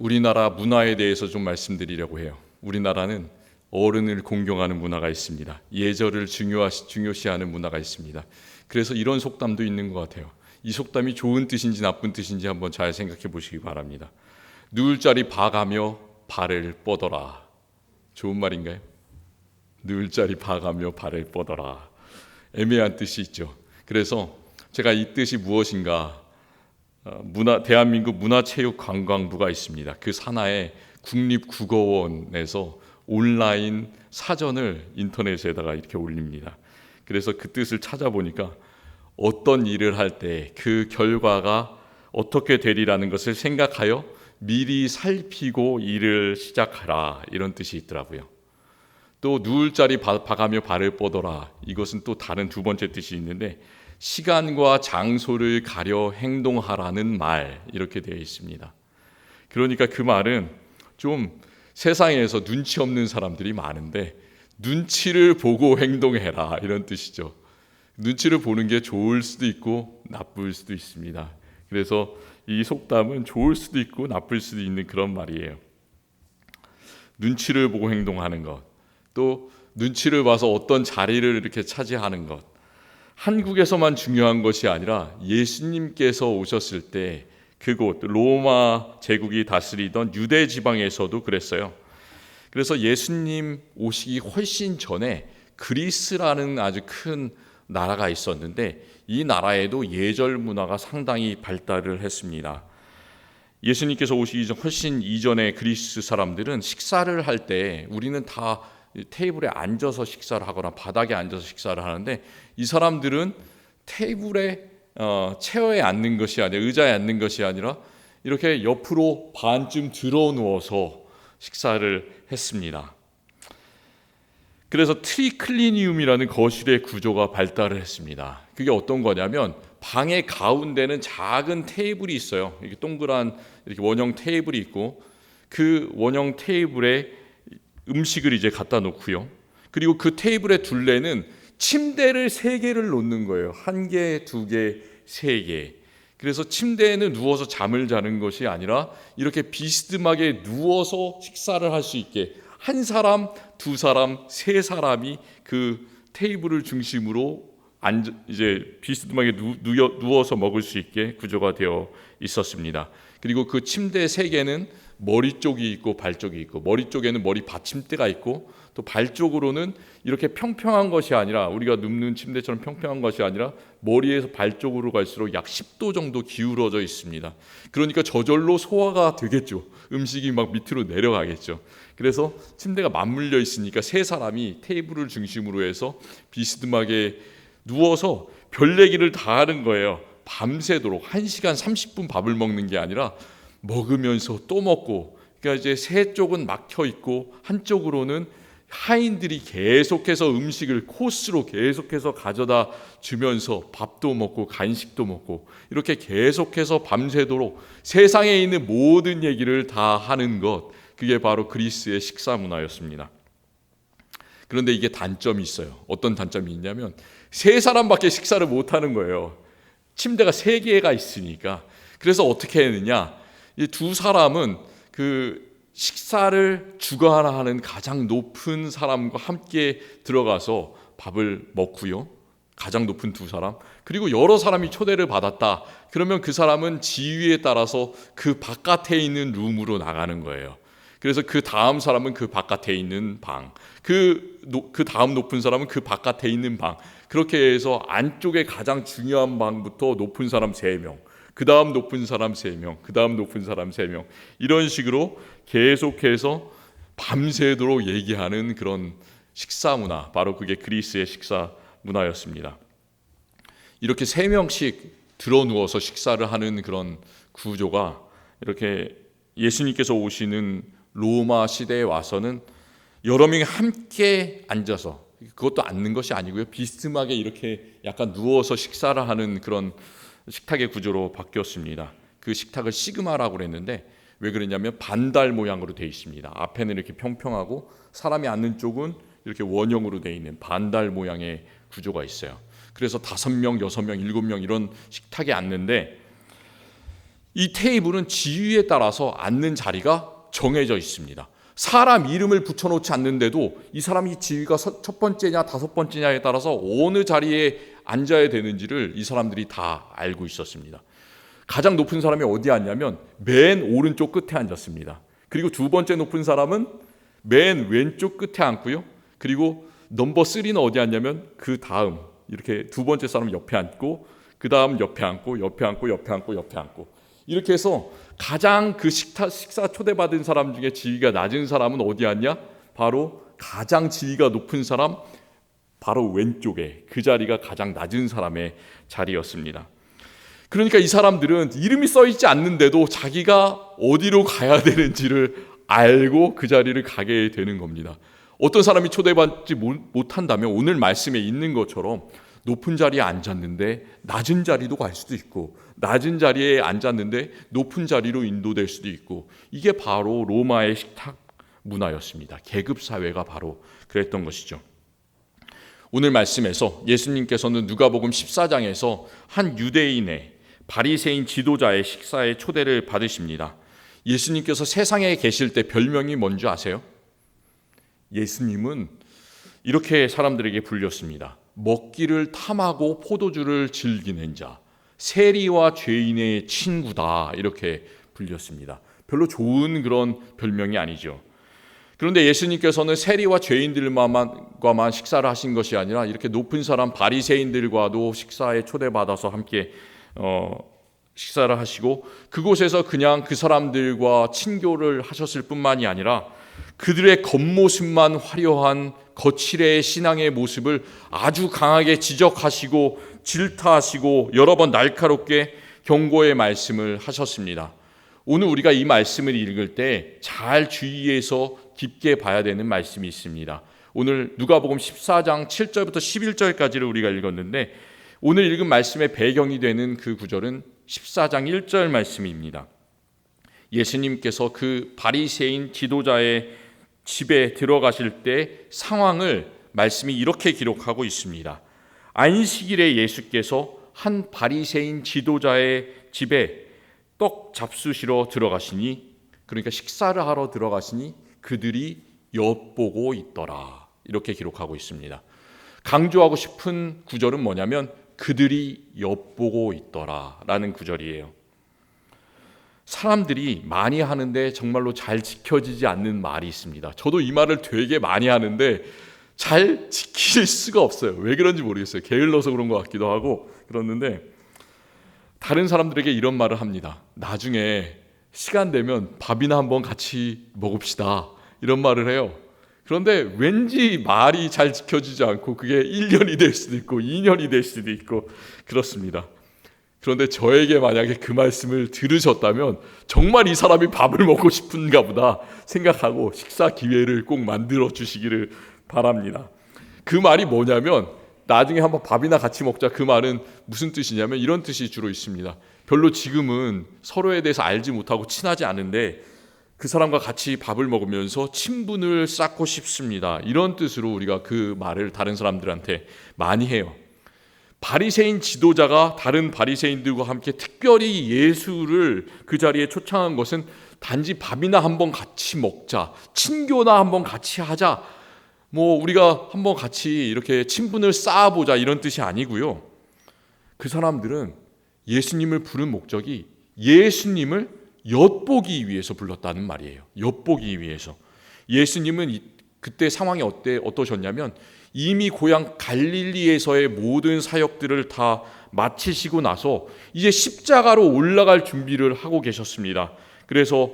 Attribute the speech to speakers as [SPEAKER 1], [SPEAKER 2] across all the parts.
[SPEAKER 1] 우리나라 문화에 대해서 좀 말씀드리려고 해요. 우리나라는 어른을 공경하는 문화가 있습니다. 예절을 중요시하는 문화가 있습니다. 그래서 이런 속담도 있는 것 같아요. 이 속담이 좋은 뜻인지 나쁜 뜻인지 한번 잘 생각해 보시기 바랍니다. 누울 자리 봐가며 발을 뻗어라. 좋은 말인가요? 누울 자리 봐가며 발을 뻗어라. 애매한 뜻이 있죠. 그래서 제가 이 뜻이 무엇인가, 대한민국 문화체육관광부가 있습니다. 그 산하에 국립국어원에서 온라인 사전을 인터넷에다가 이렇게 올립니다. 그래서 그 뜻을 찾아보니까 어떤 일을 할 때 그 결과가 어떻게 되리라는 것을 생각하여 미리 살피고 일을 시작하라, 이런 뜻이 있더라고요. 또 누울 자리 봐가며 발을 뻗어라, 이것은 또 다른 두 번째 뜻이 있는데 시간과 장소를 가려 행동하라는 말, 이렇게 되어 있습니다. 그러니까 그 말은 좀 세상에서 눈치 없는 사람들이 많은데 눈치를 보고 행동해라, 이런 뜻이죠. 눈치를 보는 게 좋을 수도 있고 나쁠 수도 있습니다. 그래서 이 속담은 좋을 수도 있고 나쁠 수도 있는 그런 말이에요. 눈치를 보고 행동하는 것, 또 눈치를 봐서 어떤 자리를 이렇게 차지하는 것, 한국에서만 중요한 것이 아니라 예수님께서 오셨을 때 그곳 로마 제국이 다스리던 유대 지방에서도 그랬어요. 그래서 예수님 오시기 훨씬 전에 그리스라는 아주 큰 나라가 있었는데 이 나라에도 예절 문화가 상당히 발달을 했습니다. 예수님께서 오시기 전 훨씬 이전에 그리스 사람들은 식사를 할 때 우리는 다 테이블에 앉아서 식사를 하거나 바닥에 앉아서 식사를 하는데 이 사람들은 테이블에 체어에 앉는 것이 아니라 의자에 앉는 것이 아니라 이렇게 옆으로 반쯤 들어 누워서 식사를 했습니다. 그래서 트리클리니움이라는 거실의 구조가 발달을 했습니다. 그게 어떤 거냐면 방의 가운데는 작은 테이블이 있어요. 이렇게 동그란 이렇게 원형 테이블이 있고 그 원형 테이블에 음식을 이제 갖다 놓고요. 그리고 그 테이블의 둘레는 침대를 3개를 놓는 거예요. 1개, 2개, 3개. 그래서 침대에는 누워서 잠을 자는 것이 아니라 이렇게 비스듬하게 누워서 식사를 할 수 있게 한 사람, 2사람, 3사람이 그 테이블을 중심으로 이제 비스듬하게 누워서 먹을 수 있게 구조가 되어 있었습니다. 그리고 그 침대 3개는 머리 쪽이 있고 발 쪽이 있고, 머리 쪽에는 머리 받침대가 있고 또 발 쪽으로는 이렇게 평평한 것이 아니라 우리가 눕는 침대처럼 평평한 것이 아니라 머리에서 발 쪽으로 갈수록 약 10도 정도 기울어져 있습니다. 그러니까 저절로 소화가 되겠죠. 음식이 막 밑으로 내려가겠죠. 그래서 침대가 맞물려 있으니까 3사람이 테이블을 중심으로 해서 비스듬하게 누워서 별 얘기를 다 하는 거예요. 밤새도록 1시간 30분 밥을 먹는 게 아니라 먹으면서 또 먹고, 그러니까 이제 3쪽은 막혀 있고 한쪽으로는 하인들이 계속해서 음식을 코스로 계속해서 가져다 주면서 밥도 먹고 간식도 먹고 이렇게 계속해서 밤새도록 세상에 있는 모든 얘기를 다 하는 것, 그게 바로 그리스의 식사 문화였습니다. 그런데 이게 단점이 있어요. 어떤 단점이 있냐면 3사람밖에 식사를 못 하는 거예요. 침대가 3개가 있으니까. 그래서 어떻게 했느냐, 이 2사람은 그 식사를 주관하는 가장 높은 사람과 함께 들어가서 밥을 먹고요. 가장 높은 2사람, 그리고 여러 사람이 초대를 받았다 그러면 그 사람은 지위에 따라서 그 바깥에 있는 룸으로 나가는 거예요. 그래서 그 다음 사람은 그 바깥에 있는 방, 그 다음 높은 사람은 그 바깥에 있는 방, 그렇게 해서 안쪽에 가장 중요한 방부터 높은 사람 3명, 그 다음 높은 사람 3명, 그 다음 높은 사람 3명, 이런 식으로 계속해서 밤새도록 얘기하는 그런 식사 문화, 바로 그게 그리스의 식사 문화였습니다. 이렇게 3명씩 들어 누워서 식사를 하는 그런 구조가 이렇게 예수님께서 오시는 로마 시대에 와서는 여러 명이 함께 앉아서, 그것도 앉는 것이 아니고요, 비스듬하게 이렇게 약간 누워서 식사를 하는 그런 식탁의 구조로 바뀌었습니다. 그 식탁을 시그마라고 그랬는데 왜 그러냐면 반달 모양으로 되어 있습니다. 앞에는 이렇게 평평하고 사람이 앉는 쪽은 이렇게 원형으로 되어 있는 반달 모양의 구조가 있어요. 그래서 5명, 6명, 7명 이런 식탁에 앉는데 이 테이블은 지위에 따라서 앉는 자리가 정해져 있습니다. 사람 이름을 붙여놓지 않는데도 이 사람이 지위가 첫 번째냐 다섯 번째냐에 따라서 어느 자리에 앉아야 되는지를 이 사람들이 다 알고 있었습니다. 가장 높은 사람이 어디에 앉냐면 맨 오른쪽 끝에 앉았습니다. 그리고 두 번째 높은 사람은 맨 왼쪽 끝에 앉고요. 그리고 넘버 3는 어디 앉냐면 그 다음 이렇게 두 번째 사람 옆에 앉고 그 다음 옆에 앉고 옆에 앉고 옆에 앉고 옆에 앉고 이렇게 해서 가장 그 식사 초대받은 사람 중에 지위가 낮은 사람은 어디 앉냐? 바로 가장 지위가 높은 사람 바로 왼쪽에 그 자리가 가장 낮은 사람의 자리였습니다. 그러니까 이 사람들은 이름이 써있지 않는데도 자기가 어디로 가야 되는지를 알고 그 자리를 가게 되는 겁니다. 어떤 사람이 초대받지 못한다면 오늘 말씀에 있는 것처럼 높은 자리에 앉았는데 낮은 자리도 갈 수도 있고 낮은 자리에 앉았는데 높은 자리로 인도될 수도 있고 이게 바로 로마의 식탁 문화였습니다. 계급 사회가 바로 그랬던 것이죠. 오늘 말씀에서 예수님께서는 누가복음 14장에서 한 유대인의 바리새인 지도자의 식사에 초대를 받으십니다. 예수님께서 세상에 계실 때 별명이 뭔지 아세요? 예수님은 이렇게 사람들에게 불렸습니다. 먹기를 탐하고 포도주를 즐기는 자, 세리와 죄인의 친구다 이렇게 불렸습니다. 별로 좋은 그런 별명이 아니죠. 그런데 예수님께서는 세리와 죄인들과만 식사를 하신 것이 아니라 이렇게 높은 사람 바리새인들과도 식사에 초대받아서 함께 식사를 하시고 그곳에서 그냥 그 사람들과 친교를 하셨을 뿐만이 아니라 그들의 겉모습만 화려한 거칠의 신앙의 모습을 아주 강하게 지적하시고 질타하시고 여러 번 날카롭게 경고의 말씀을 하셨습니다. 오늘 우리가 이 말씀을 읽을 때 잘 주의해서 깊게 봐야 되는 말씀이 있습니다. 오늘 누가복음 14장 7절부터 11절까지를 우리가 읽었는데 오늘 읽은 말씀의 배경이 되는 그 구절은 14장 1절 말씀입니다. 예수님께서 그 바리새인 지도자의 집에 들어가실 때 상황을 말씀이 이렇게 기록하고 있습니다. 안식일에 예수께서 한 바리새인 지도자의 집에 떡 잡수시러 들어가시니 그러니까 식사를 하러 들어가시니 그들이 엿보고 있더라 이렇게 기록하고 있습니다. 강조하고 싶은 구절은 뭐냐면 그들이 엿보고 있더라 라는 구절이에요. 사람들이 많이 하는데 정말로 잘 지켜지지 않는 말이 있습니다. 저도 이 말을 되게 많이 하는데 잘 지킬 수가 없어요. 왜 그런지 모르겠어요. 게을러서 그런 것 같기도 하고 그렇는데 다른 사람들에게 이런 말을 합니다. 나중에 시간 되면 밥이나 한번 같이 먹읍시다 이런 말을 해요. 그런데 왠지 말이 잘 지켜지지 않고 그게 1년이 될 수도 있고 2년이 될 수도 있고 그렇습니다. 그런데 저에게 만약에 그 말씀을 들으셨다면 정말 이 사람이 밥을 먹고 싶은가 보다 생각하고 식사 기회를 꼭 만들어 주시기를 바랍니다. 그 말이 뭐냐면 나중에 한번 밥이나 같이 먹자 그 말은 무슨 뜻이냐면 이런 뜻이 주로 있습니다. 별로 지금은 서로에 대해서 알지 못하고 친하지 않은데 그 사람과 같이 밥을 먹으면서 친분을 쌓고 싶습니다. 이런 뜻으로 우리가 그 말을 다른 사람들한테 많이 해요. 바리새인 지도자가 다른 바리새인들과 함께 특별히 예수를 그 자리에 초청한 것은 단지 밥이나 한번 같이 먹자, 친교나 한번 같이 하자, 우리가 한번 같이 이렇게 친분을 쌓아보자 이런 뜻이 아니고요. 그 사람들은 예수님을 부른 목적이 예수님을 엿보기 위해서 불렀다는 말이에요. 엿보기 위해서. 예수님은 그때 상황이 어떠셨냐면 이미 고향 갈릴리에서의 모든 사역들을 다 마치시고 나서 이제 십자가로 올라갈 준비를 하고 계셨습니다. 그래서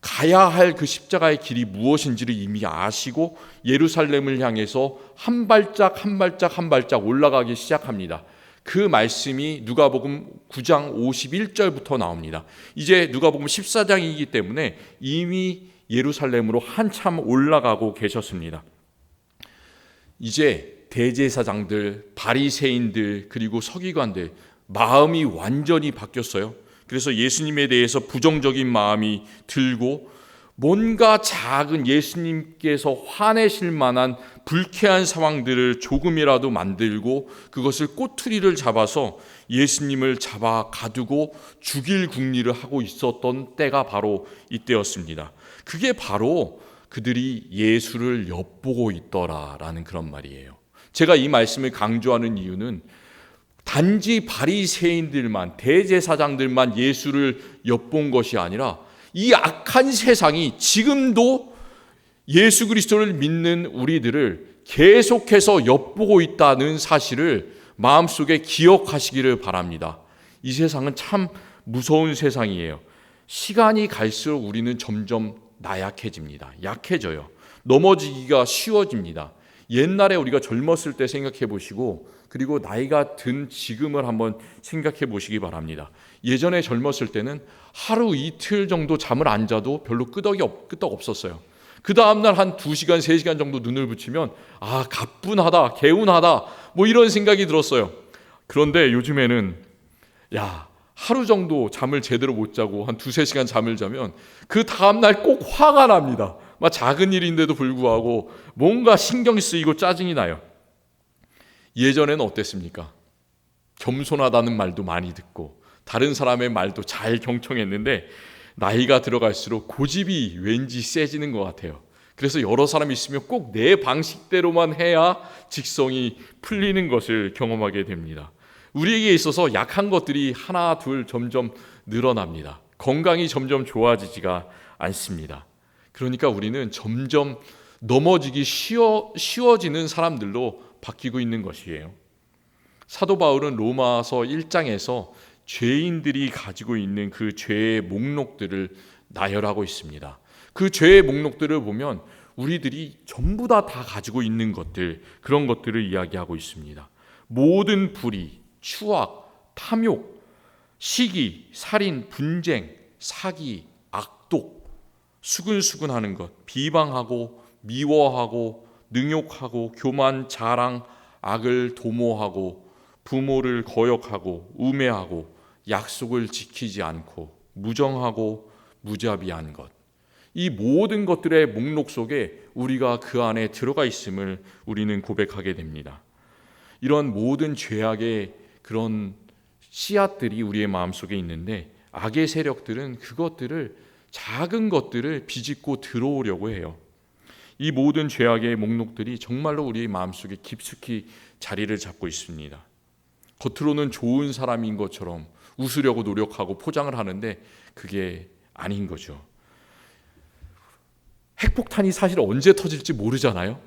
[SPEAKER 1] 가야 할 그 십자가의 길이 무엇인지를 이미 아시고 예루살렘을 향해서 한 발짝 한 발짝 한 발짝 올라가기 시작합니다. 그 말씀이 누가복음 9장 51절부터 나옵니다. 이제 누가복음 14장이기 때문에 이미 예루살렘으로 한참 올라가고 계셨습니다. 이제 대제사장들, 바리새인들 그리고 서기관들 마음이 완전히 바뀌었어요. 그래서 예수님에 대해서 부정적인 마음이 들고 뭔가 작은 예수님께서 화내실 만한 불쾌한 상황들을 조금이라도 만들고 그것을 꼬투리를 잡아서 예수님을 잡아 가두고 죽일 궁리를 하고 있었던 때가 바로 이때였습니다. 그게 바로 그들이 예수를 엿보고 있더라라는 그런 말이에요. 제가 이 말씀을 강조하는 이유는 단지 바리새인들만, 대제사장들만 예수를 엿본 것이 아니라 이 악한 세상이 지금도 예수 그리스도를 믿는 우리들을 계속해서 엿보고 있다는 사실을 마음속에 기억하시기를 바랍니다. 이 세상은 참 무서운 세상이에요. 시간이 갈수록 우리는 점점 나약해집니다. 약해져요. 넘어지기가 쉬워집니다. 옛날에 우리가 젊었을 때 생각해 보시고 그리고 나이가 든 지금을 한번 생각해 보시기 바랍니다. 예전에 젊었을 때는 하루 이틀 정도 잠을 안 자도 별로 끄떡 없었어요. 그 다음날 한 2시간, 3시간 정도 눈을 붙이면 가뿐하다, 개운하다 뭐 이런 생각이 들었어요. 그런데 요즘에는 하루 정도 잠을 제대로 못 자고 한 2-3시간 잠을 자면 그 다음날 꼭 화가 납니다. 막 작은 일인데도 불구하고 뭔가 신경이 쓰이고 짜증이 나요. 예전에는 어땠습니까? 겸손하다는 말도 많이 듣고 다른 사람의 말도 잘 경청했는데 나이가 들어갈수록 고집이 왠지 세지는 것 같아요. 그래서 여러 사람이 있으면 꼭 내 방식대로만 해야 직성이 풀리는 것을 경험하게 됩니다. 우리에게 있어서 약한 것들이 하나 둘 점점 늘어납니다. 건강이 점점 좋아지지가 않습니다. 그러니까 우리는 점점 넘어지기 쉬워지는 사람들로 바뀌고 있는 것이에요. 사도 바울은 로마서 1장에서 죄인들이 가지고 있는 그 죄의 목록들을 나열하고 있습니다. 그 죄의 목록들을 보면 우리들이 전부 다 가지고 있는 것들, 그런 것들을 이야기하고 있습니다. 모든 불의, 추악, 탐욕, 시기, 살인, 분쟁, 사기, 악독, 수근수근하는 것, 비방하고 미워하고 능욕하고 교만, 자랑, 악을 도모하고 부모를 거역하고 우매하고 약속을 지키지 않고 무정하고 무자비한 것, 이 모든 것들의 목록 속에 우리가 그 안에 들어가 있음을 우리는 고백하게 됩니다. 이런 모든 죄악의 그런 씨앗들이 우리의 마음속에 있는데 악의 세력들은 그것들을, 작은 것들을 비집고 들어오려고 해요. 이 모든 죄악의 목록들이 정말로 우리의 마음속에 깊숙이 자리를 잡고 있습니다. 겉으로는 좋은 사람인 것처럼 웃으려고 노력하고 포장을 하는데 그게 아닌 거죠. 핵폭탄이 사실 언제 터질지 모르잖아요.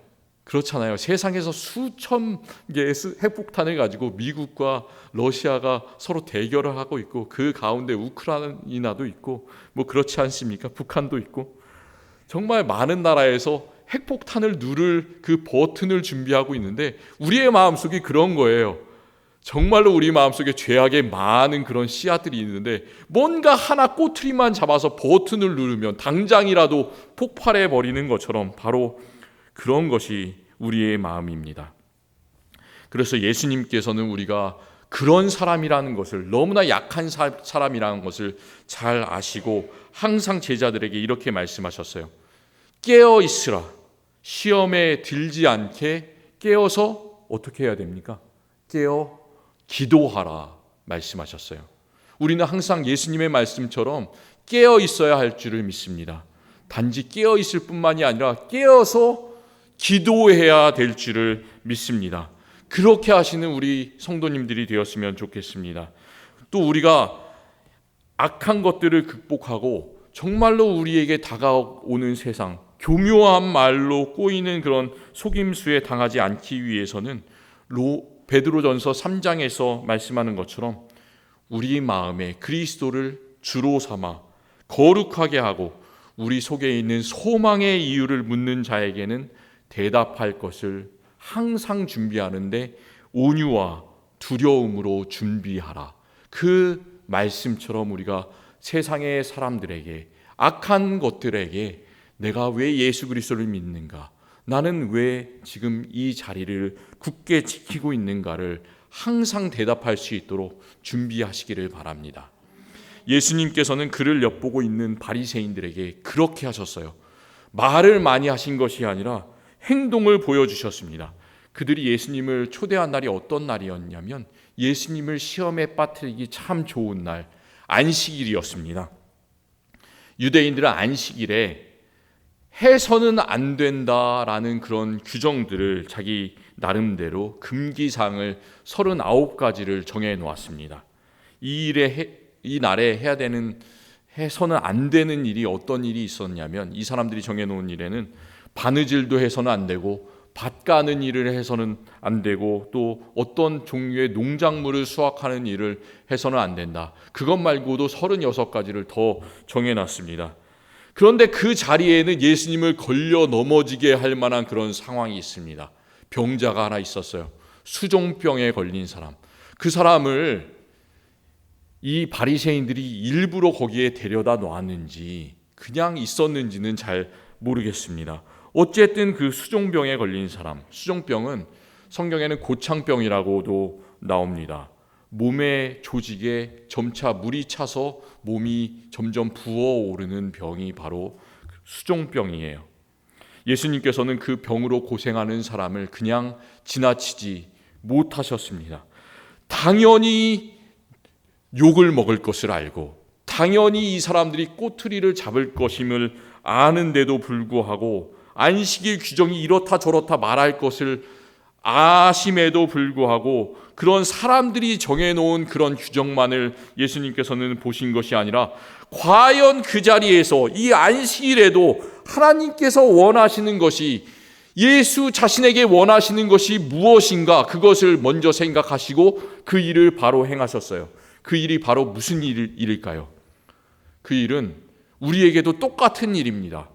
[SPEAKER 1] 그렇잖아요. 세상에서 수천 개의 핵폭탄을 가지고 미국과 러시아가 서로 대결을 하고 있고 그 가운데 우크라이나도 있고 뭐 그렇지 않습니까? 북한도 있고 정말 많은 나라에서 핵폭탄을 누를 그 버튼을 준비하고 있는데 우리의 마음속이 그런 거예요. 정말로 우리 마음속에 죄악의 많은 그런 씨앗들이 있는데 뭔가 하나 꼬투리만 잡아서 버튼을 누르면 당장이라도 폭발해 버리는 것처럼 바로 그런 것이 우리의 마음입니다. 그래서 예수님께서는 우리가 그런 사람이라는 것을, 너무나 약한 사람이라는 것을 잘 아시고 항상 제자들에게 이렇게 말씀하셨어요. 깨어 있으라. 시험에 들지 않게 깨어서 어떻게 해야 됩니까? 깨어 기도하라 말씀하셨어요. 우리는 항상 예수님의 말씀처럼 깨어 있어야 할 줄을 믿습니다. 단지 깨어 있을 뿐만이 아니라 깨어서 기도해야 될 줄을 믿습니다. 그렇게 하시는 우리 성도님들이 되었으면 좋겠습니다. 또 우리가 악한 것들을 극복하고 정말로 우리에게 다가오는 세상, 교묘한 말로 꼬이는 그런 속임수에 당하지 않기 위해서는 베드로전서 3장에서 말씀하는 것처럼 우리 마음에 그리스도를 주로 삼아 거룩하게 하고 우리 속에 있는 소망의 이유를 묻는 자에게는 대답할 것을 항상 준비하는데 온유와 두려움으로 준비하라. 그 말씀처럼 우리가 세상의 사람들에게, 악한 것들에게 내가 왜 예수 그리스도를 믿는가, 나는 왜 지금 이 자리를 굳게 지키고 있는가를 항상 대답할 수 있도록 준비하시기를 바랍니다. 예수님께서는 그를 엿보고 있는 바리새인들에게 그렇게 하셨어요. 말을 많이 하신 것이 아니라 행동을 보여주셨습니다. 그들이 예수님을 초대한 날이 어떤 날이었냐면 예수님을 시험에 빠뜨리기 참 좋은 날, 안식일이었습니다. 유대인들은 안식일에 해서는 안 된다라는 그런 규정들을 자기 나름대로 금기사항을 39가지를 정해 놓았습니다. 이 날에 해서는 안 되는 일이 어떤 일이 있었냐면 이 사람들이 정해 놓은 일에는 바느질도 해서는 안 되고 밭 가는 일을 해서는 안 되고 또 어떤 종류의 농작물을 수확하는 일을 해서는 안 된다. 그것 말고도 36가지를 더 정해 놨습니다. 그런데 그 자리에는 예수님을 걸려 넘어지게 할 만한 그런 상황이 있습니다. 병자가 하나 있었어요. 수종병에 걸린 사람. 그 사람을 이 바리새인들이 일부러 거기에 데려다 놓았는지 그냥 있었는지는 잘 모르겠습니다. 어쨌든 그 수종병에 걸린 사람, 수종병은 성경에는 고창병이라고도 나옵니다. 몸의 조직에 점차 물이 차서 몸이 점점 부어오르는 병이 바로 수종병이에요. 예수님께서는 그 병으로 고생하는 사람을 그냥 지나치지 못하셨습니다. 당연히 욕을 먹을 것을 알고 당연히 이 사람들이 꼬투리를 잡을 것임을 아는데도 불구하고 안식일 규정이 이렇다 저렇다 말할 것을 아심에도 불구하고 그런 사람들이 정해놓은 그런 규정만을 예수님께서는 보신 것이 아니라 과연 그 자리에서 이 안식일에도 하나님께서 원하시는 것이 예수 자신에게 원하시는 것이 무엇인가 그것을 먼저 생각하시고 그 일을 바로 행하셨어요. 그 일이 바로 무슨 일일까요? 그 일은 우리에게도 똑같은 일입니다.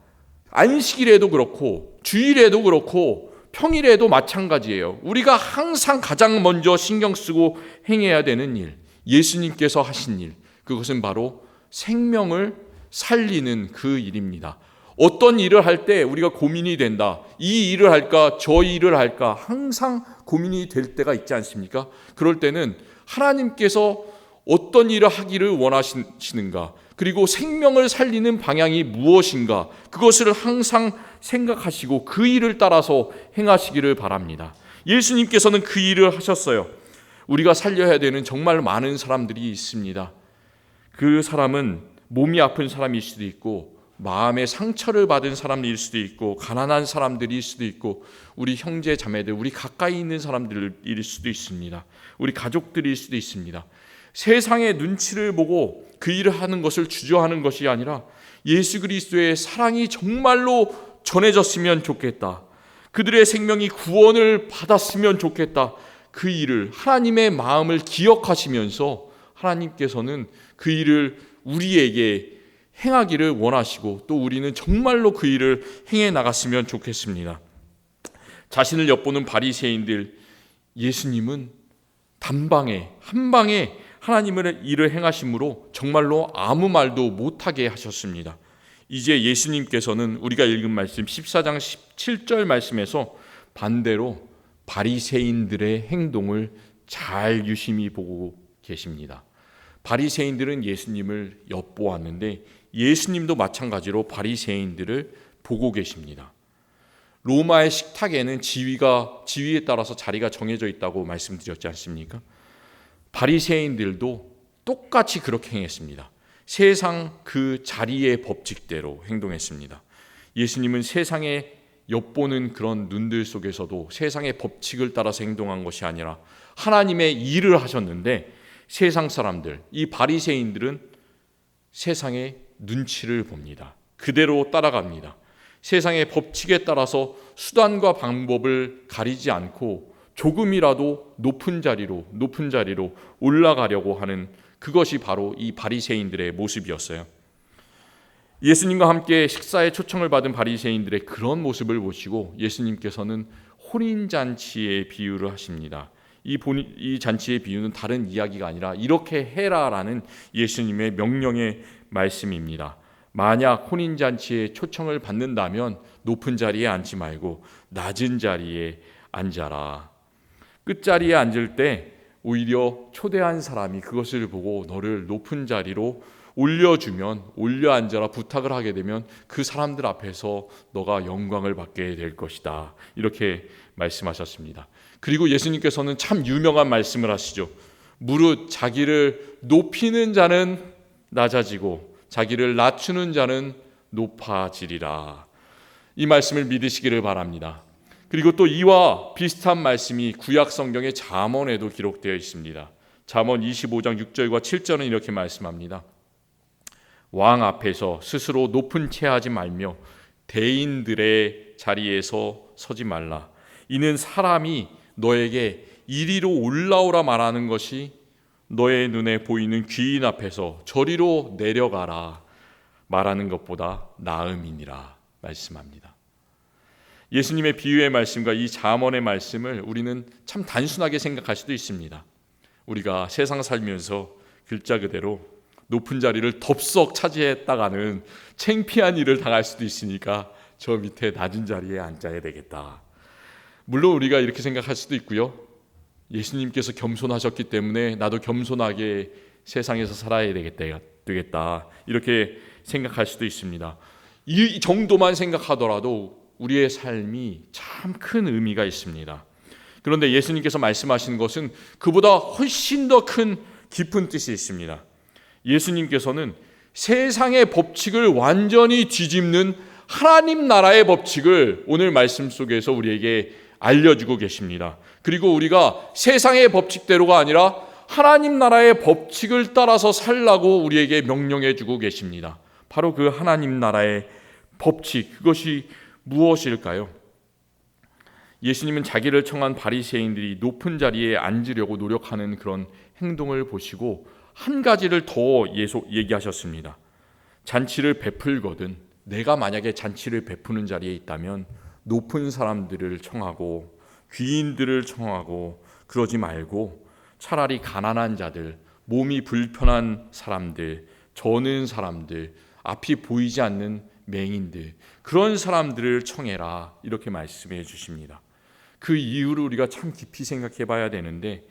[SPEAKER 1] 안식일에도 그렇고 주일에도 그렇고 평일에도 마찬가지예요. 우리가 항상 가장 먼저 신경 쓰고 행해야 되는 일, 예수님께서 하신 일, 그것은 바로 생명을 살리는 그 일입니다. 어떤 일을 할 때 우리가 고민이 된다. 이 일을 할까 저 일을 할까 항상 고민이 될 때가 있지 않습니까? 그럴 때는 하나님께서 어떤 일을 하기를 원하시는가, 그리고 생명을 살리는 방향이 무엇인가, 그것을 항상 생각하시고 그 일을 따라서 행하시기를 바랍니다. 예수님께서는 그 일을 하셨어요. 우리가 살려야 되는 정말 많은 사람들이 있습니다. 그 사람은 몸이 아픈 사람일 수도 있고 마음의 상처를 받은 사람일 수도 있고 가난한 사람들일 수도 있고 우리 형제 자매들, 우리 가까이 있는 사람들일 수도 있습니다. 우리 가족들일 수도 있습니다. 세상의 눈치를 보고 그 일을 하는 것을 주저하는 것이 아니라 예수 그리스도의 사랑이 정말로 전해졌으면 좋겠다. 그들의 생명이 구원을 받았으면 좋겠다. 그 일을 하나님의 마음을 기억하시면서 하나님께서는 그 일을 우리에게 행하기를 원하시고 또 우리는 정말로 그 일을 행해 나갔으면 좋겠습니다. 자신을 엿보는 바리새인들, 예수님은 단방에 한방에 하나님의 일을 행하심으로 정말로 아무 말도 못하게 하셨습니다. 이제 예수님께서는 우리가 읽은 말씀 14장 17절 말씀에서 반대로 바리새인들의 행동을 잘 유심히 보고 계십니다. 바리새인들은 예수님을 엿보았는데 예수님도 마찬가지로 바리새인들을 보고 계십니다. 로마의 식탁에는 지위에 따라서 자리가 정해져 있다고 말씀드렸지 않습니까? 바리새인들도 똑같이 그렇게 행했습니다. 세상 그 자리의 법칙대로 행동했습니다. 예수님은 세상에 엿보는 그런 눈들 속에서도 세상의 법칙을 따라서 행동한 것이 아니라 하나님의 일을 하셨는데 세상 사람들, 이 바리새인들은 세상의 눈치를 봅니다. 그대로 따라갑니다. 세상의 법칙에 따라서 수단과 방법을 가리지 않고 조금이라도 높은 자리로 올라가려고 하는 그것이 바로 이 바리새인들의 모습이었어요. 예수님과 함께 식사에 초청을 받은 바리새인들의 그런 모습을 보시고 예수님께서는 혼인잔치의 비유를 하십니다. 이 잔치의 비유는 다른 이야기가 아니라 이렇게 해라라는 예수님의 명령의 말씀입니다. 만약 혼인잔치에 초청을 받는다면 높은 자리에 앉지 말고 낮은 자리에 앉아라. 끝자리에 앉을 때 오히려 초대한 사람이 그것을 보고 너를 높은 자리로 올려주면, 올려 앉아라 부탁을 하게 되면 그 사람들 앞에서 너가 영광을 받게 될 것이다. 이렇게 말씀하셨습니다. 그리고 예수님께서는 참 유명한 말씀을 하시죠. 무릇 자기를 높이는 자는 낮아지고 자기를 낮추는 자는 높아지리라. 이 말씀을 믿으시기를 바랍니다. 그리고 또 이와 비슷한 말씀이 구약 성경의 잠언에도 기록되어 있습니다. 잠언 25장 6절과 7절은 이렇게 말씀합니다. 왕 앞에서 스스로 높은 채 하지 말며 대인들의 자리에서 서지 말라. 이는 사람이 너에게 이리로 올라오라 말하는 것이 너의 눈에 보이는 귀인 앞에서 저리로 내려가라 말하는 것보다 나음이니라 말씀합니다. 예수님의 비유의 말씀과 이 잠언의 말씀을 우리는 참 단순하게 생각할 수도 있습니다. 우리가 세상 살면서 글자 그대로 높은 자리를 덥석 차지했다가는 창피한 일을 당할 수도 있으니까 저 밑에 낮은 자리에 앉아야 되겠다. 물론 우리가 이렇게 생각할 수도 있고요. 예수님께서 겸손하셨기 때문에 나도 겸손하게 세상에서 살아야 되겠다. 이렇게 생각할 수도 있습니다. 이 정도만 생각하더라도 우리의 삶이 참 큰 의미가 있습니다. 그런데 예수님께서 말씀하신 것은 그보다 훨씬 더 큰 깊은 뜻이 있습니다. 예수님께서는 세상의 법칙을 완전히 뒤집는 하나님 나라의 법칙을 오늘 말씀 속에서 우리에게 알려주고 계십니다. 그리고 우리가 세상의 법칙대로가 아니라 하나님 나라의 법칙을 따라서 살라고 우리에게 명령해 주고 계십니다. 바로 그 하나님 나라의 법칙, 그것이 무엇일까요? 예수님은 자기를 청한 바리새인들이 높은 자리에 앉으려고 노력하는 그런 행동을 보시고 한 가지를 더 얘기하셨습니다. 잔치를 베풀거든 내가 만약에 잔치를 베푸는 자리에 있다면 높은 사람들을 청하고 귀인들을 청하고 그러지 말고 차라리 가난한 자들, 몸이 불편한 사람들, 저는 사람들, 앞이 보이지 않는 맹인들, 그런 사람들을 청해라 이렇게 말씀해 주십니다. 그 이유를 우리가 참 깊이 생각해 봐야 되는데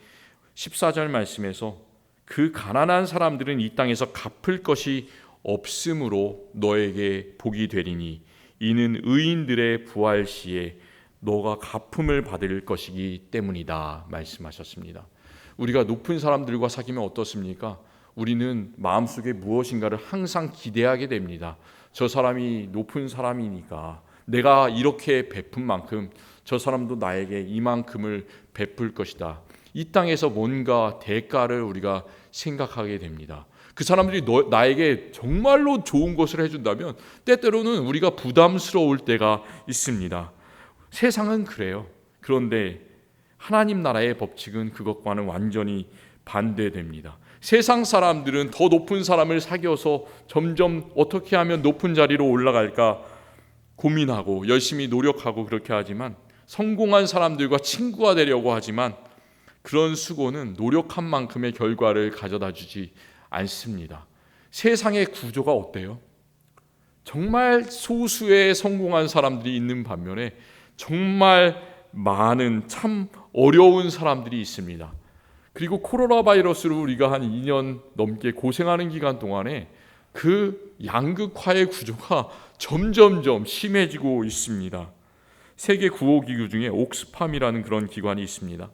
[SPEAKER 1] 14절 말씀에서 그 가난한 사람들은 이 땅에서 갚을 것이 없으므로 너에게 복이 되리니 이는 의인들의 부활 시에 너가 갚음을 받을 것이기 때문이다 말씀하셨습니다. 우리가 높은 사람들과 사귀면 어떻습니까? 우리는 마음속에 무엇인가를 항상 기대하게 됩니다. 저 사람이 높은 사람이니까 내가 이렇게 베푼 만큼 저 사람도 나에게 이만큼을 베풀 것이다. 이 땅에서 뭔가 대가를 우리가 생각하게 됩니다. 그 사람들이 나에게 정말로 좋은 것을 해준다면 때때로는 우리가 부담스러울 때가 있습니다. 세상은 그래요. 그런데 하나님 나라의 법칙은 그것과는 완전히 반대됩니다. 세상 사람들은 더 높은 사람을 사귀어서 점점 어떻게 하면 높은 자리로 올라갈까 고민하고 열심히 노력하고 그렇게 하지만 성공한 사람들과 친구가 되려고 하지만 그런 수고는 노력한 만큼의 결과를 가져다 주지 않습니다. 세상의 구조가 어때요? 정말 소수의 성공한 사람들이 있는 반면에 정말 많은 참 어려운 사람들이 있습니다. 그리고 코로나 바이러스로 우리가 한 2년 넘게 고생하는 기간 동안에 그 양극화의 구조가 점점점 심해지고 있습니다. 세계 구호기구 중에 옥스팜이라는 그런 기관이 있습니다.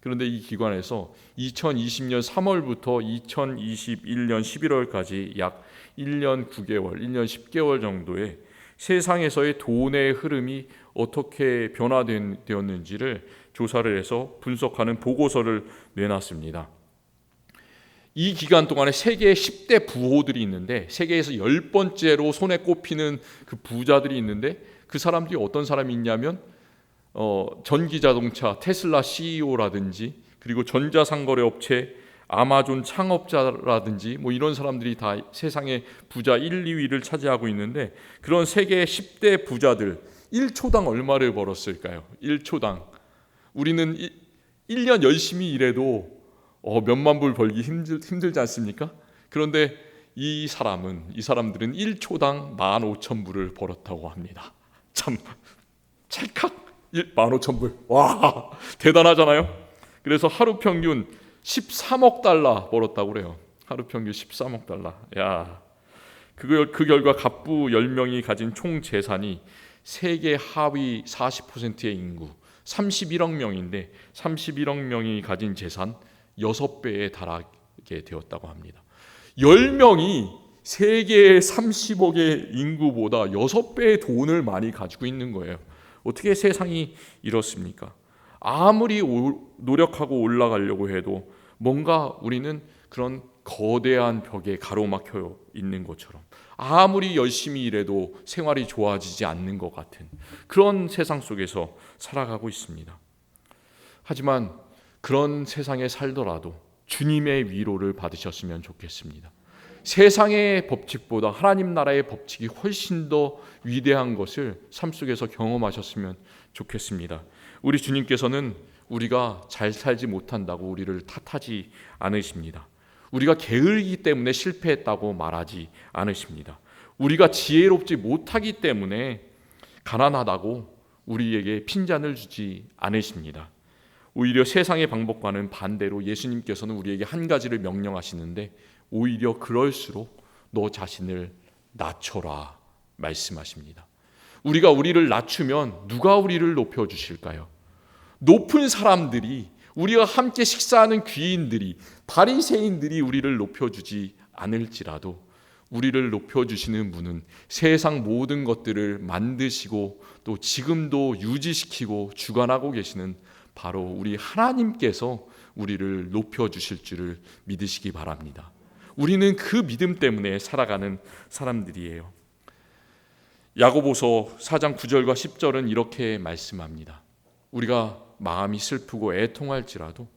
[SPEAKER 1] 그런데 이 기관에서 2020년 3월부터 2021년 11월까지 약 1년 9개월, 1년 10개월 정도의 세상에서의 돈의 흐름이 어떻게 변화되었는지를 조사를 해서 분석하는 보고서를 내놨습니다. 이 기간 동안에 세계 10대 부호들이 있는데 세계에서 10번째로 손에 꼽히는 그 부자들이 있는데 그 사람들이 어떤 사람이 있냐면 전기자동차 테슬라 CEO라든지 그리고 전자상거래 업체 아마존 창업자라든지 뭐 이런 사람들이 다 세상의 부자 1, 2위를 차지하고 있는데 그런 세계 10대 부자들 1초당 얼마를 벌었을까요? 1초당. 우리는 1년 열심히 일해도 몇만 불 벌기 힘들지 않습니까? 그런데 이 사람들은 1초당 15,000불을 벌었다고 합니다. 참 찰칵 15,000불. 와, 대단하잖아요. 그래서 하루 평균 13억 달러 벌었다고 그래요. 하루 평균 13억 달러. 야, 그 결과 갑부 10명이 가진 총 재산이 세계 하위 40%의 인구 31억 명인데 31억 명이 가진 재산 6배에 달하게 되었다고 합니다. 10명이 세계 30억의 인구보다 6배의 돈을 많이 가지고 있는 거예요. 어떻게 세상이 이렇습니까? 아무리 노력하고 올라가려고 해도 뭔가 우리는 그런 거대한 벽에 가로막혀 있는 것처럼, 아무리 열심히 일해도 생활이 좋아지지 않는 것 같은 그런 세상 속에서 살아가고 있습니다. 하지만 그런 세상에 살더라도 주님의 위로를 받으셨으면 좋겠습니다. 세상의 법칙보다 하나님 나라의 법칙이 훨씬 더 위대한 것을 삶 속에서 경험하셨으면 좋겠습니다. 우리 주님께서는 우리가 잘 살지 못한다고 우리를 탓하지 않으십니다. 우리가 게으르기 때문에 실패했다고 말하지 않으십니다. 우리가 지혜롭지 못하기 때문에 가난하다고 우리에게 핀잔을 주지 않으십니다. 오히려 세상의 방법과는 반대로 예수님께서는 우리에게 한 가지를 명령하시는데, 오히려 그럴수록 너 자신을 낮춰라 말씀하십니다. 우리가 우리를 낮추면 누가 우리를 높여주실까요? 높은 사람들이, 우리가 함께 식사하는 귀인들이, 바리새인들이 우리를 높여주지 않을지라도 우리를 높여주시는 분은 세상 모든 것들을 만드시고 또 지금도 유지시키고 주관하고 계시는 바로 우리 하나님께서 우리를 높여주실 줄을 믿으시기 바랍니다. 우리는 그 믿음 때문에 살아가는 사람들이에요. 야고보서 4장 9절과 10절은 이렇게 말씀합니다. 우리가 마음이 슬프고 애통할지라도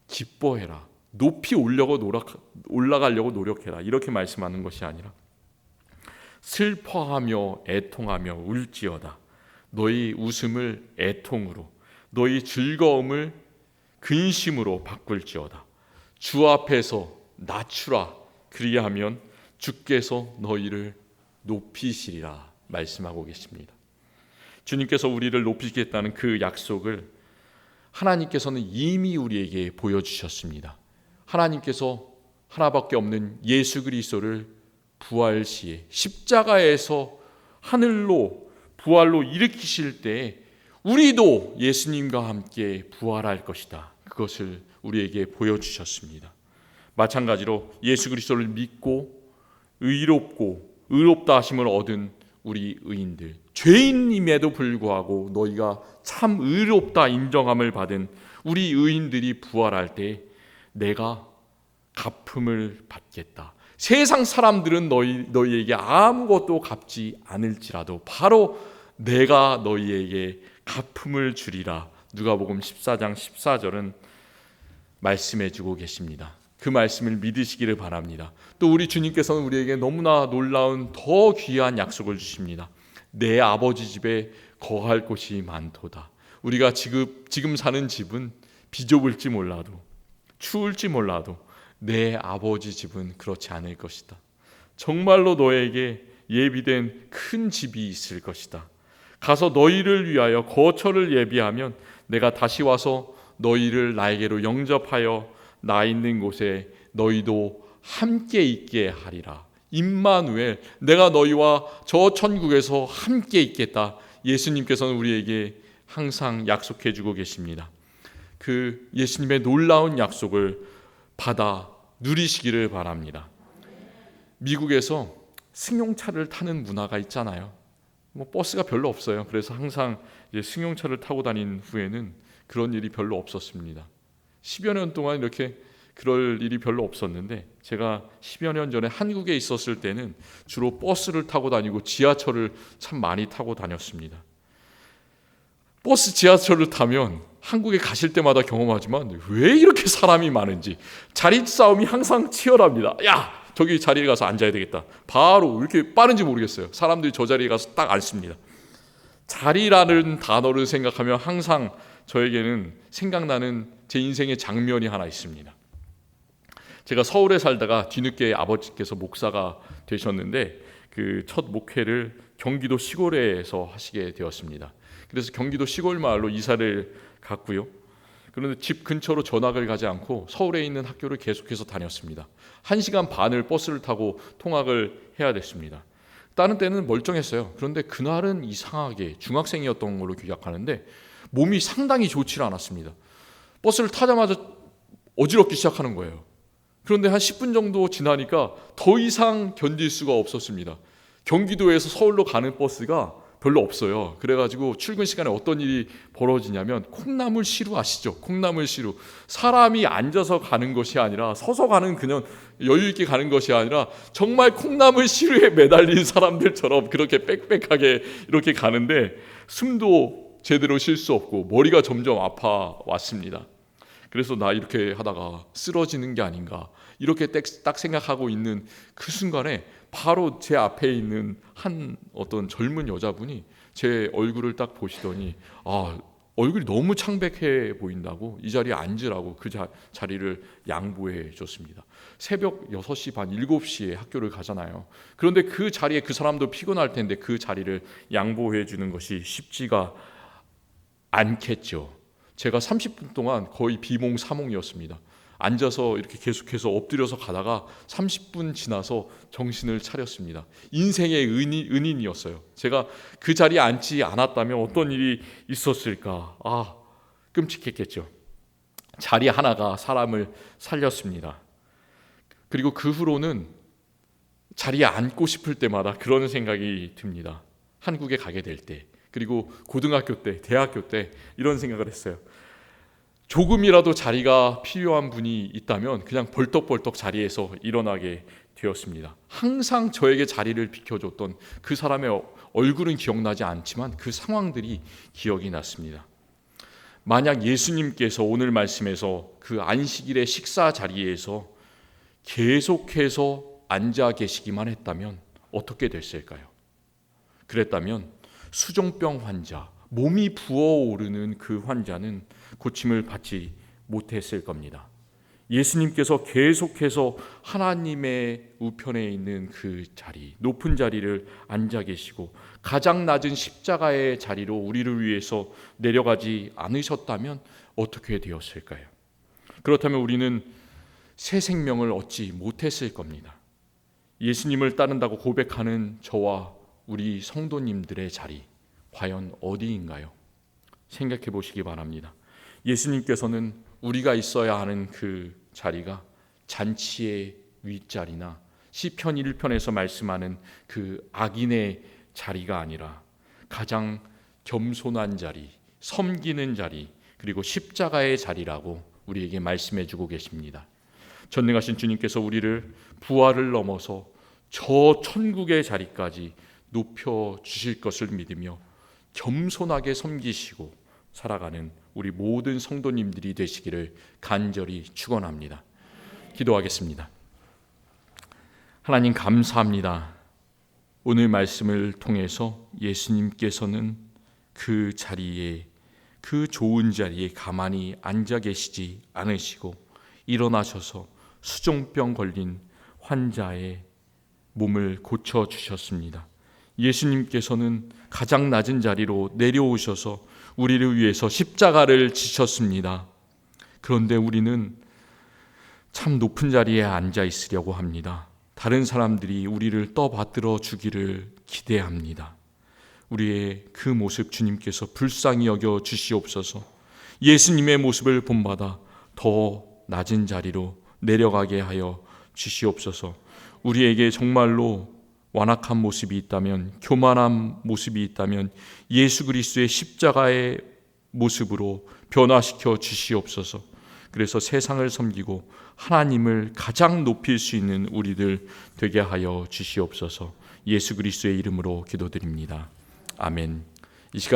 [SPEAKER 1] 기뻐해라. 높이 올라가려고 노력해라. 이렇게 말씀하는 것이 아니라 슬퍼하며 애통하며 울지어다. 너희 웃음을 애통으로, 너희 즐거움을 근심으로 바꿀지어다. 주 앞에서 낮추라. 그리하면 주께서 너희를 높이시리라 말씀하고 계십니다. 주님께서 우리를 높이시겠다는 그 약속을 하나님께서는 이미 우리에게 보여주셨습니다. 하나님께서 하나밖에 없는 예수 그리스도를 부활 시에 십자가에서 하늘로 부활로 일으키실 때 우리도 예수님과 함께 부활할 것이다. 그것을 우리에게 보여주셨습니다. 마찬가지로 예수 그리스도를 믿고 의롭다 하심을 얻은 우리 의인들, 죄인임에도 불구하고 너희가 참 의롭다 인정함을 받은 우리 의인들이 부활할 때 내가 갚음을 받겠다. 세상 사람들은 너희에게 아무것도 갚지 않을지라도 바로 내가 너희에게 갚음을 주리라. 누가복음 14장 14절은 말씀해 주고 계십니다. 그 말씀을 믿으시기를 바랍니다. 또 우리 주님께서는 우리에게 너무나 놀라운 더 귀한 약속을 주십니다. 내 아버지 집에 거할 곳이 많도다. 우리가 지금 사는 집은 비좁을지 몰라도 추울지 몰라도 내 아버지 집은 그렇지 않을 것이다. 정말로 너에게 예비된 큰 집이 있을 것이다. 가서 너희를 위하여 거처를 예비하면 내가 다시 와서 너희를 나에게로 영접하여 나 있는 곳에 너희도 함께 있게 하리라. 임마누엘, 내가 너희와 저 천국에서 함께 있겠다. 예수님께서는 우리에게 항상 약속해 주고 계십니다. 그 예수님의 놀라운 약속을 받아 누리시기를 바랍니다. 미국에서 승용차를 타는 문화가 있잖아요. 버스가 별로 없어요. 그래서 항상 승용차를 타고 다닌 후에는 그런 일이 별로 없었습니다. 10여 년 동안 이렇게 그럴 일이 별로 없었는데, 제가 10여 년 전에 한국에 있었을 때는 주로 버스를 타고 다니고 지하철을 참 많이 타고 다녔습니다. 버스 지하철을 타면 한국에 가실 때마다 경험하지만 왜 이렇게 사람이 많은지 자리 싸움이 항상 치열합니다. 야, 저기 자리에 가서 앉아야 되겠다. 바로 왜 이렇게 빠른지 모르겠어요. 사람들이 저 자리에 가서 딱 앉습니다. 자리라는 단어를 생각하면 항상 저에게는 생각나는 제 인생의 장면이 하나 있습니다. 제가 서울에 살다가 뒤늦게 아버지께서 목사가 되셨는데 그 첫 목회를 경기도 시골에서 하시게 되었습니다. 그래서 경기도 시골 마을로 이사를 갔고요. 그런데 집 근처로 전학을 가지 않고 서울에 있는 학교를 계속해서 다녔습니다. 1시간 반을 버스를 타고 통학을 해야 됐습니다. 다른 때는 멀쩡했어요. 그런데 그날은 이상하게 중학생이었던 걸로 기억하는데 몸이 상당히 좋지 않았습니다. 버스를 타자마자 어지럽기 시작하는 거예요. 그런데 한 10분 정도 지나니까 더 이상 견딜 수가 없었습니다. 경기도에서 서울로 가는 버스가 별로 없어요. 그래가지고 출근 시간에 어떤 일이 벌어지냐면 콩나물 시루 아시죠? 콩나물 시루. 사람이 앉아서 가는 것이 아니라 서서 가는 그냥 여유 있게 가는 것이 아니라 정말 콩나물 시루에 매달린 사람들처럼 그렇게 빽빽하게 이렇게 가는데 숨도 제대로 쉴 수 없고 머리가 점점 아파 왔습니다. 그래서 나 이렇게 하다가 쓰러지는 게 아닌가 이렇게 딱 생각하고 있는 그 순간에 바로 제 앞에 있는 한 어떤 젊은 여자분이 제 얼굴을 딱 보시더니 얼굴이 너무 창백해 보인다고 이 자리에 앉으라고 그 자리를 양보해 줬습니다. 새벽 6시 반, 7시에 학교를 가잖아요. 그런데 그 자리에 그 사람도 피곤할 텐데 그 자리를 양보해 주는 것이 쉽지가 않겠죠. 제가 30분 동안 거의 비몽사몽이었습니다. 앉아서 이렇게 계속해서 엎드려서 가다가 30분 지나서 정신을 차렸습니다. 인생의 은인이었어요. 제가 그 자리에 앉지 않았다면 어떤 일이 있었을까? 끔찍했겠죠. 자리 하나가 사람을 살렸습니다. 그리고 그 후로는 자리에 앉고 싶을 때마다 그런 생각이 듭니다. 한국에 가게 될 때, 그리고 고등학교 때, 대학교 때 이런 생각을 했어요. 조금이라도 자리가 필요한 분이 있다면 그냥 벌떡벌떡 자리에서 일어나게 되었습니다. 항상 저에게 자리를 비켜줬던 그 사람의 얼굴은 기억나지 않지만 그 상황들이 기억이 났습니다. 만약 예수님께서 오늘 말씀에서 그 안식일의 식사 자리에서 계속해서 앉아 계시기만 했다면 어떻게 됐을까요? 그랬다면 수종병 환자, 몸이 부어오르는 그 환자는 고침을 받지 못했을 겁니다. 예수님께서 계속해서 하나님의 우편에 있는 그 자리, 높은 자리를 앉아 계시고 가장 낮은 십자가의 자리로 우리를 위해서 내려가지 않으셨다면 어떻게 되었을까요? 그렇다면 우리는 새 생명을 얻지 못했을 겁니다. 예수님을 따른다고 고백하는 저와 우리 성도님들의 자리, 과연 어디인가요? 생각해 보시기 바랍니다. 예수님께서는 우리가 있어야 하는 그 자리가 잔치의 윗자리나 시편 1편에서 말씀하는 그 악인의 자리가 아니라 가장 겸손한 자리, 섬기는 자리, 그리고 십자가의 자리라고 우리에게 말씀해 주고 계십니다. 전능하신 주님께서 우리를 부활을 넘어서 저 천국의 자리까지 높여 주실 것을 믿으며 겸손하게 섬기시고 살아가는 우리 모든 성도님들이 되시기를 간절히 축원합니다. 기도하겠습니다. 하나님 감사합니다. 오늘 말씀을 통해서 예수님께서는 그 자리에, 그 좋은 자리에 가만히 앉아 계시지 않으시고 일어나셔서 수종병 걸린 환자의 몸을 고쳐주셨습니다. 예수님께서는 가장 낮은 자리로 내려오셔서 우리를 위해서 십자가를 지셨습니다. 그런데 우리는 참 높은 자리에 앉아 있으려고 합니다. 다른 사람들이 우리를 떠받들어 주기를 기대합니다. 우리의 그 모습 주님께서 불쌍히 여겨 주시옵소서. 예수님의 모습을 본받아 더 낮은 자리로 내려가게 하여 주시옵소서. 우리에게 정말로 완악한 모습이 있다면, 교만한 모습이 있다면 예수 그리스도의 십자가의 모습으로 변화시켜 주시옵소서. 그래서 세상을 섬기고 하나님을 가장 높일 수 있는 우리들 되게 하여 주시옵소서. 예수 그리스도의 이름으로 기도드립니다. 아멘.